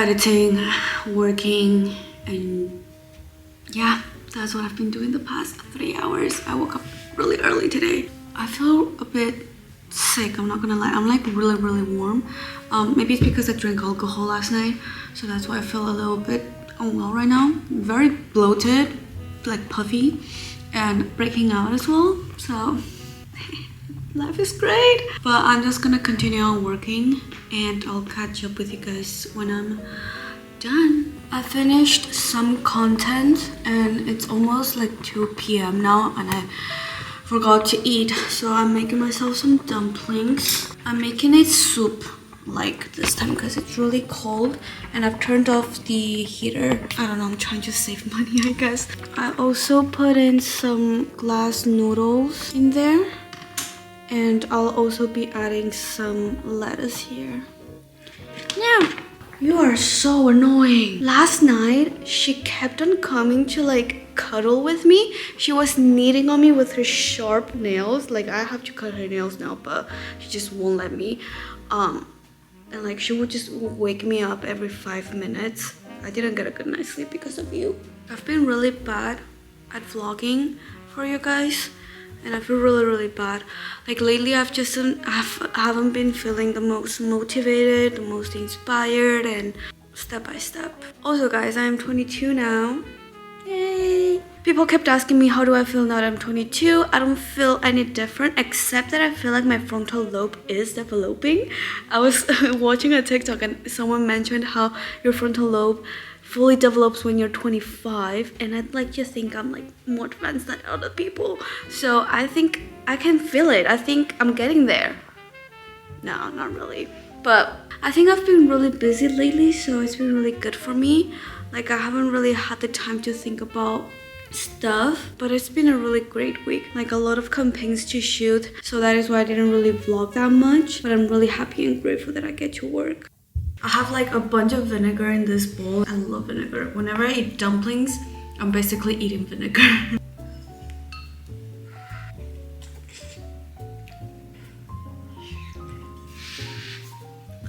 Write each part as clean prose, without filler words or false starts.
editing, working, and yeah, that's what I've been doing the past 3 hours. I woke up really early today. I feel a bit sick, I'm not gonna lie. I'm like really warm. Maybe it's because I drank alcohol last night, so that's why I feel a little bit unwell right now. Very bloated, like puffy, and breaking out as well. So life is great. But I'm just gonna continue on working, and I'll catch up with you guys when I'm done. I finished some content and it's almost like 2 p.m. now, and I forgot to eat, so I'm making myself some dumplings. I'm making a soup like this time because it's really cold, and I've turned off the heater. I don't know, I'm trying to save money, I guess. I also put in some glass noodles in there, and I'll also be adding some lettuce here. Now, you are so annoying. Last night, she kept on coming to like cuddle with me. She was kneading on me with her sharp nails. Like, I have to cut her nails now, but she just won't let me. And like, she would just wake me up every 5 minutes. I didn't get a good night's sleep because of you. I've been really bad at vlogging for you guys, and I feel really bad. Like lately, I haven't been feeling the most motivated, the most inspired, and step by step. Also guys, I am 22 now. Yay! People kept asking me, how do I feel now that I'm 22? I don't feel any different, except that I feel like my frontal lobe is developing. I was watching a TikTok and someone mentioned how your frontal lobe fully develops when you're 25, and I'd like to think I'm like more advanced than other people. So I think I can feel it. I think I'm getting there. No, not really. But I think I've been really busy lately, so it's been really good for me. Like, I haven't really had the time to think about stuff, but it's been a really great week. Like, a lot of campaigns to shoot, so that is why I didn't really vlog that much, but I'm really happy and grateful that I get to work. I have like a bunch of vinegar in this bowl. I love vinegar. Whenever I eat dumplings, I'm basically eating vinegar.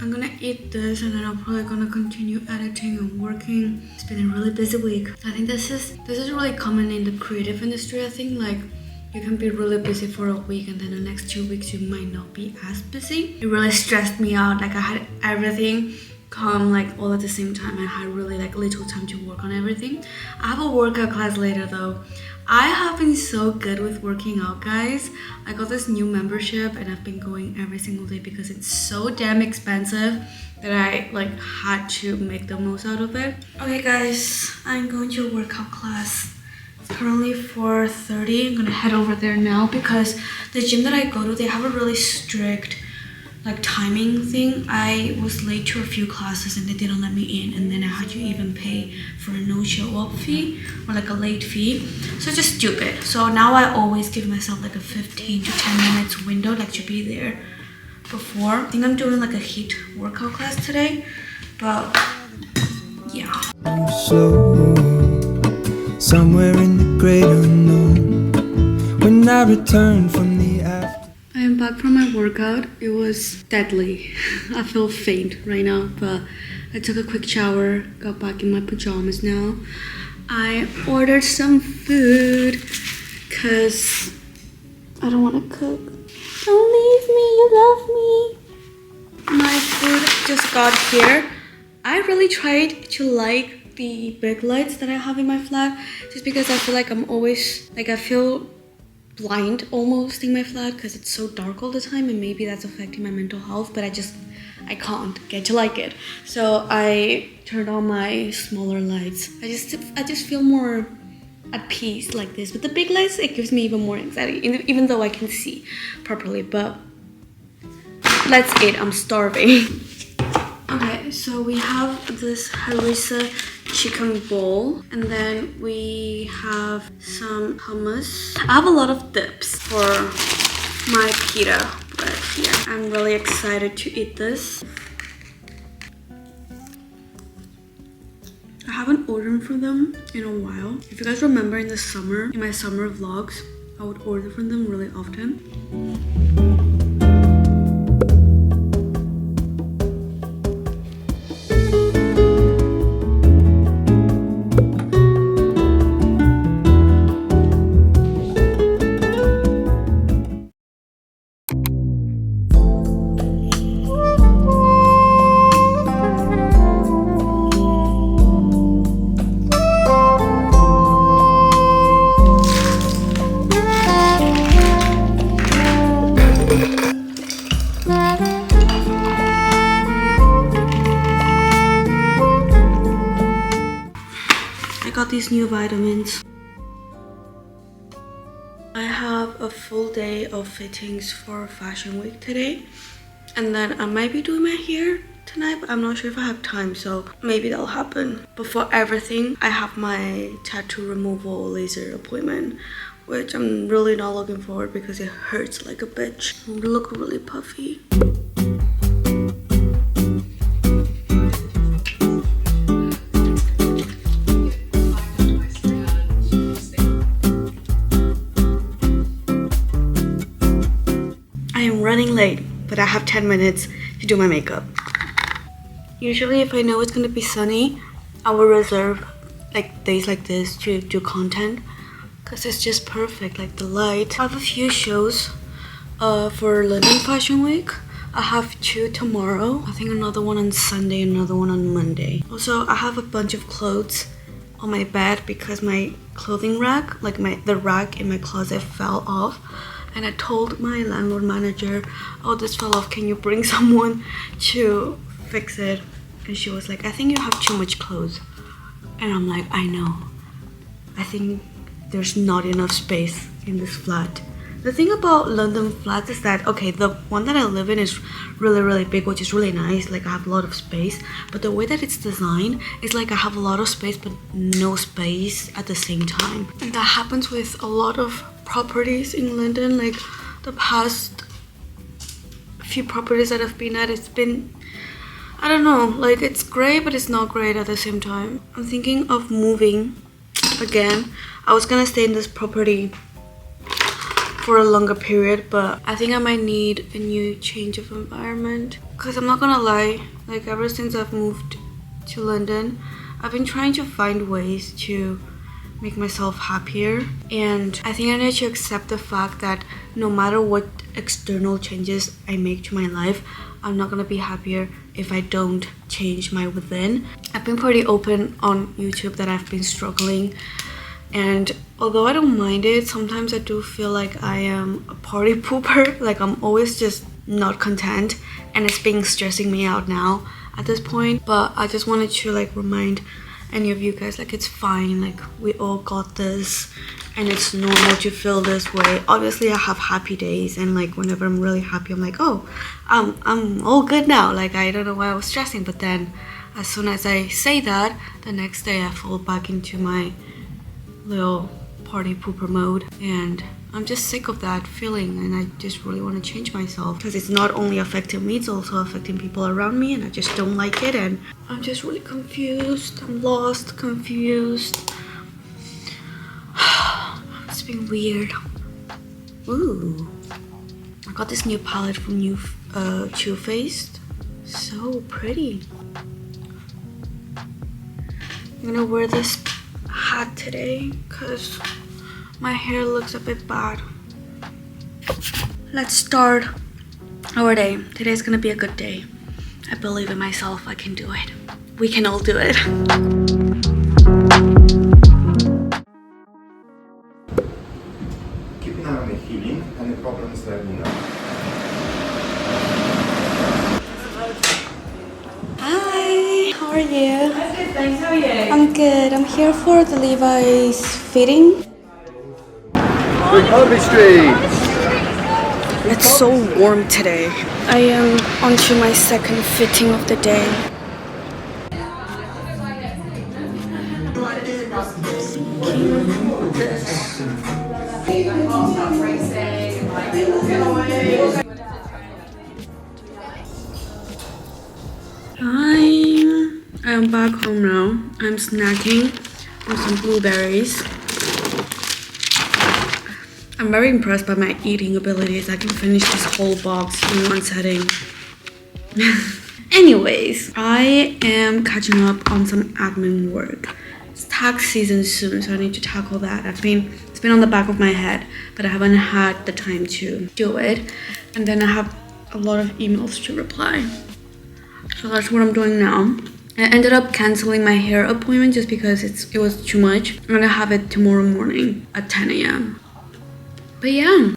I'm gonna eat this, and then I'm probably gonna continue editing and working. It's been a really busy week. I think this is really common in the creative industry. I think like you can be really busy for a week, and then the next 2 weeks you might not be as busy. It really stressed me out. Like, I had everything come like all at the same time. I had really like little time to work on everything. I have a workout class later though. I have been so good with working out, guys. I got this new membership and I've been going every single day because it's so damn expensive that I like had to make the most out of it. Okay guys, I'm going to a workout class. It's currently 4:30. I'm gonna head over there now because the gym that I go to, they have a really strict like timing thing. I was late to a few classes and they didn't let me in, and then I had to even pay for a no show up fee or like a late fee. So it's just stupid. So now I always give myself like a 15 to 10 minutes window, like to be there before. I think I'm doing like a HIIT workout class today, but yeah. So somewhere in the great unknown, when I return from the after. I am back from my workout. It was deadly. I feel faint right now, but I took a quick shower, got back in my pajamas now. I ordered some food because I don't want to cook. Don't leave me, you love me. My food just got here. I really tried to like the big lights that I have in my flat, just because I feel like I'm always, like I feel blind almost in my flat because it's so dark all the time, and maybe that's affecting my mental health, but I can't get to like it. So I turned on my smaller lights. I just feel more at peace like this. With the big lights, it gives me even more anxiety, even though I can see properly. But let's eat, I'm starving. Okay, so we have this harissa chicken bowl, and then we have some hummus. I have a lot of dips for my pita bread here. I'm really excited to eat this. I haven't ordered from them in a while. If you guys remember in the summer, in my summer vlogs, I would order from them really often. I got these new vitamins. I have a full day of fittings for Fashion Week today. And then I might be doing my hair tonight, but I'm not sure if I have time, so maybe that'll happen. But for everything, I have my tattoo removal laser appointment, which I'm really not looking forward because it hurts like a bitch. I'm gonna look really puffy. I am running late, but I have 10 minutes to do my makeup. Usually if I know it's gonna be sunny, I will reserve like days like this to do content because it's just perfect, like the light. I have a few shows for London Fashion Week. I have 2 tomorrow, I think another one on Sunday, another one on Monday. Also, I have a bunch of clothes on my bed because my clothing rack, like the rack in my closet fell off. And I told my landlord manager, oh, this fell off, can you bring someone to fix it? And she was like, I think you have too much clothes. And I'm like, I know. I think there's not enough space in this flat. The thing about London flats is that, okay, the one that I live in is really, really big, which is really nice. Like I have a lot of space. But the way that it's designed is like I have a lot of space, but no space at the same time. And that happens with a lot of properties in London. Like the past few properties that I've been at, it's been, I don't know, like it's great but it's not great at the same time. I'm thinking of moving again. I was gonna stay in this property for a longer period, but I think I might need a new change of environment because I'm not gonna lie, like ever since I've moved to London, I've been trying to find ways to make myself happier, and I think I need to accept the fact that no matter what external changes I make to my life, I'm not gonna be happier if I don't change my within. I've been pretty open on YouTube that I've been struggling, and although I don't mind it, sometimes I do feel like I am a party pooper. Like I'm always just not content, and it's been stressing me out now at this point. But I just wanted to like remind any of you guys, like it's fine, like we all got this and it's normal to feel this way. Obviously I have happy days, and like whenever I'm really happy, I'm like, oh, I'm all good now. Like I don't know why I was stressing, but then as soon as I say that, the next day I fall back into my little party pooper mode, and I'm just sick of that feeling, and I just really want to change myself because it's not only affecting me, it's also affecting people around me, and I just don't like it, and I'm just really confused. I'm lost, confused. It's been weird. Ooh, I got this new palette from Too Faced. So pretty. I'm gonna wear this hat today because my hair looks a bit bad. Let's start our day. Today's gonna be a good day. I believe in myself. I can do it. We can all do it. Keep an eye on the healing. Any problems, let me know. Hi, how are you? I'm good, thanks. How are you? I'm good. I'm here for the Levi's fitting. Harvey Street! It's so warm today. I am onto my second fitting of the day. I'm back home now. I'm snacking on some blueberries. I'm very impressed by my eating abilities. I can finish this whole box in one setting. Anyways, I am catching up on some admin work. It's tax season soon, so I need to tackle that. It's been on the back of my head, but I haven't had the time to do it. And then I have a lot of emails to reply. So that's what I'm doing now. I ended up canceling my hair appointment just because it was too much. I'm gonna have it tomorrow morning at 10 a.m. But yeah.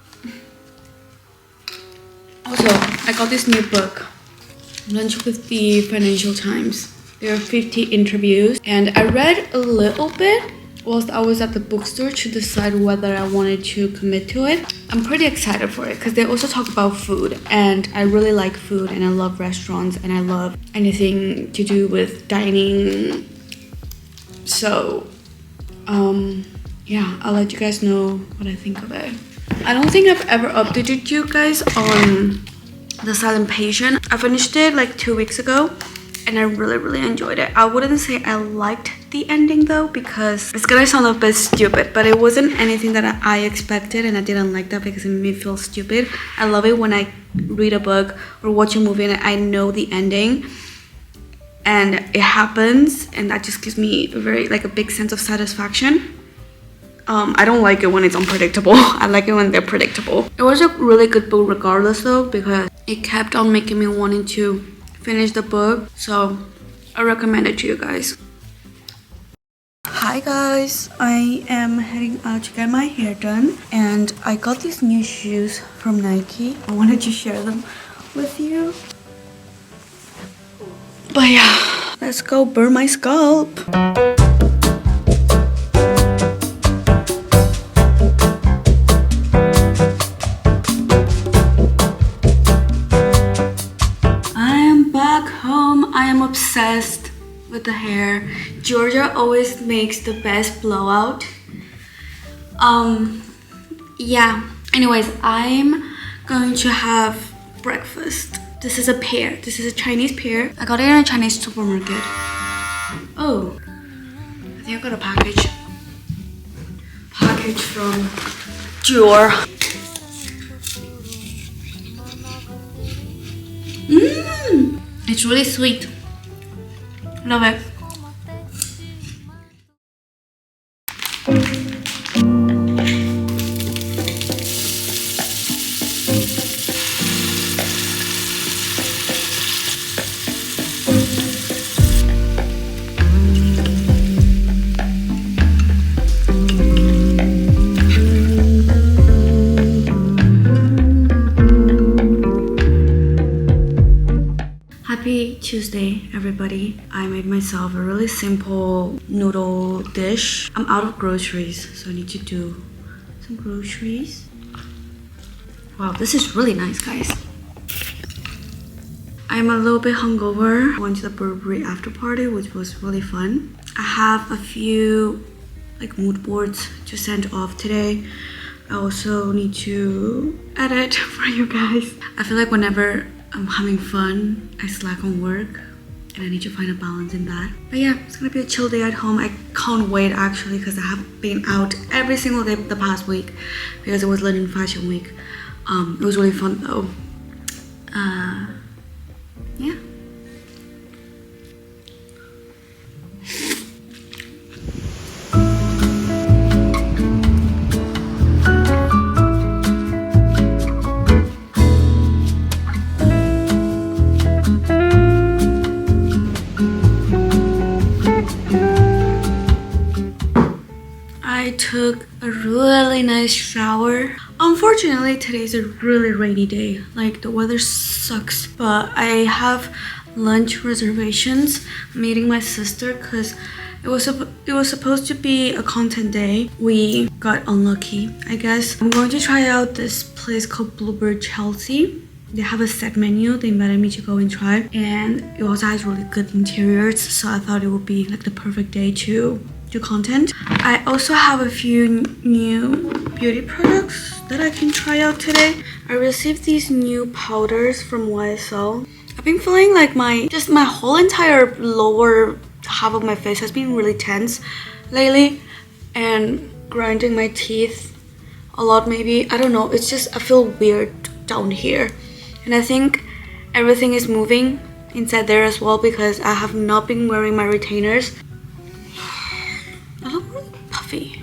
Also, I got this new book, Lunch with the Financial Times. There are 50 interviews, and I read a little bit whilst I was at the bookstore to decide whether I wanted to commit to it. I'm pretty excited for it because they also talk about food, and I really like food, and I love restaurants, and I love anything to do with dining. So yeah, I'll let you guys know what I think of it. I don't think I've ever updated you guys on The Silent Patient. I finished it like 2 weeks ago, and I really enjoyed it. I wouldn't say I liked the ending though, because it's gonna sound a bit stupid, but it wasn't anything that I expected, and I didn't like that because it made me feel stupid. I love it when I read a book or watch a movie and I know the ending and it happens, and that just gives me a big sense of satisfaction. I don't like it when it's unpredictable. I like it when they're predictable. It was a really good book regardless though, because it kept on making me wanting to finish the book, so I recommend it to you guys. Hi guys, I am heading out to get my hair done, and I got these new shoes from Nike. I wanted to share them with you. But yeah, let's go burn my scalp. I am obsessed with the hair. Georgia always makes the best blowout. Yeah. Anyways, I'm going to have breakfast. This is a pear. This is a Chinese pear. I got it in a Chinese supermarket. Oh, I think I got a package from Dior. It's really sweet. Love it. Happy Tuesday, everybody. I made myself a really simple noodle dish. I'm out of groceries, so I need to do some groceries. Wow, this is really nice, guys. I'm a little bit hungover. I went to the Burberry after party, which was really fun. I have a few mood boards to send off today. I also need to edit for you guys. I feel like whenever I'm having fun, I slack on work, and I need to find a balance in that. But yeah, it's gonna be a chill day at home. I can't wait actually, because I have been out every single day the past week because it was London Fashion Week. It was really fun though. Yeah. I took a really nice shower. Unfortunately, today's a really rainy day. The weather sucks, but I have lunch reservations. I'm meeting my sister because it was supposed to be a content day. We got unlucky, I guess. I'm going to try out this place called Bluebird Chelsea. They have a set menu. They invited me to go and try, and it also has really good interiors, so I thought it would be the perfect day to do content. I also have a few new beauty products that I can try out today. I received these new powders from YSL. I've been feeling like my whole entire lower half of my face has been really tense lately, and grinding my teeth a lot maybe. I don't know, it's just I feel weird down here, and I think everything is moving inside there as well because I have not been wearing my retainers. I look really puffy.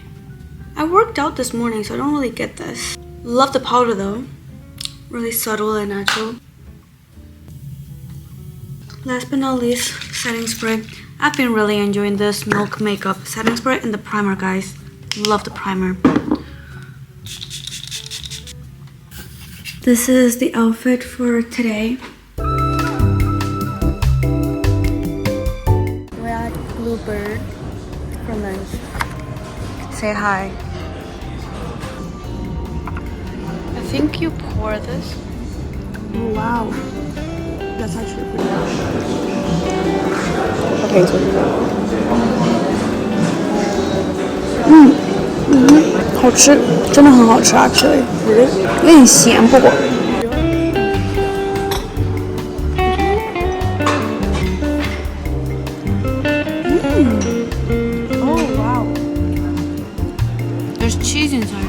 I worked out this morning, so I don't really get this. Love the powder though. Really subtle and natural. Last but not least, setting spray. I've been really enjoying this Milk Makeup setting spray and the primer, guys. Love the primer. This is the outfit for today. nice. Say hi. I think you pour this. Oh wow. That's actually pretty good. Okay, so 好吃，真的很好吃 actually， 有点咸不过。Oh wow. There's cheese inside.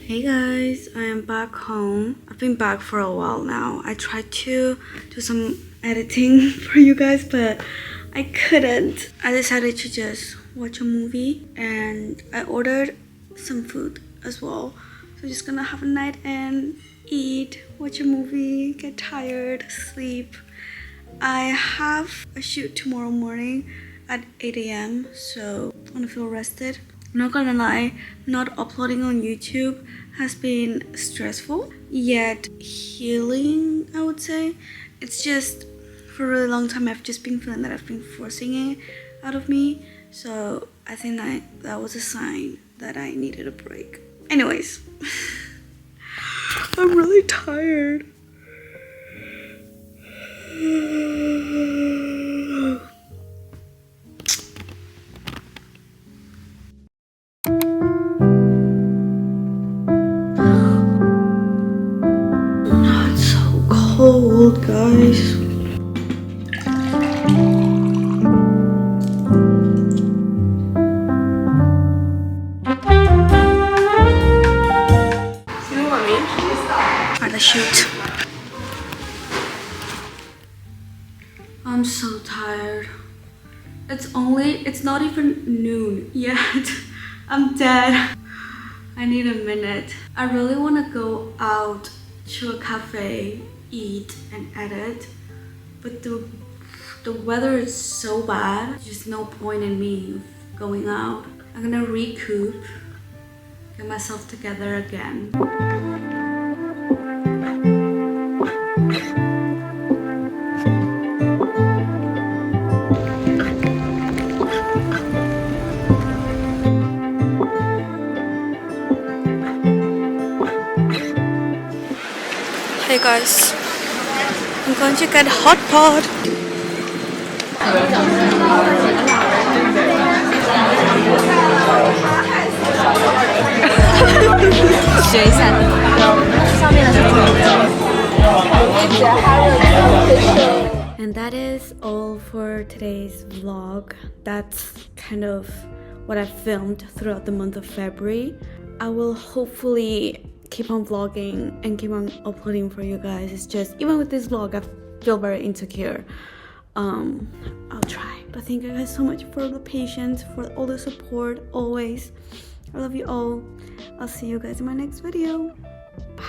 Hey guys, I am back home. I've been back for a while now. I tried to do some editing for you guys, but I couldn't. I decided to just watch a movie and I ordered some food as well. So just gonna have a night and eat, watch a movie, get tired, sleep. I have a shoot tomorrow morning at 8 a.m. so I wanna feel rested. I'm not gonna lie, not uploading on YouTube has been stressful yet healing, I would say. It's just for a really long time I've just been feeling that I've been forcing it out of me, so I think that was a sign that I needed a break. Anyways, I'm really tired. It's so cold, guys. At the shoot. I'm so tired. It's not even noon yet. I'm dead. I need a minute. I really want to go out to a cafe, eat and edit, but the weather is so bad. There's just no point in me going out. I'm gonna recoup, get myself together again. Hey guys, I'm going to get hot pot. And that is all for today's vlog. That's kind of what I filmed throughout the month of February. I will hopefully keep on vlogging and keep on uploading for you guys. It's just, even with this vlog, I feel very insecure. I'll try. But thank you guys so much for the patience, for all the support, always. I love you all. I'll see you guys in my next video. Bye.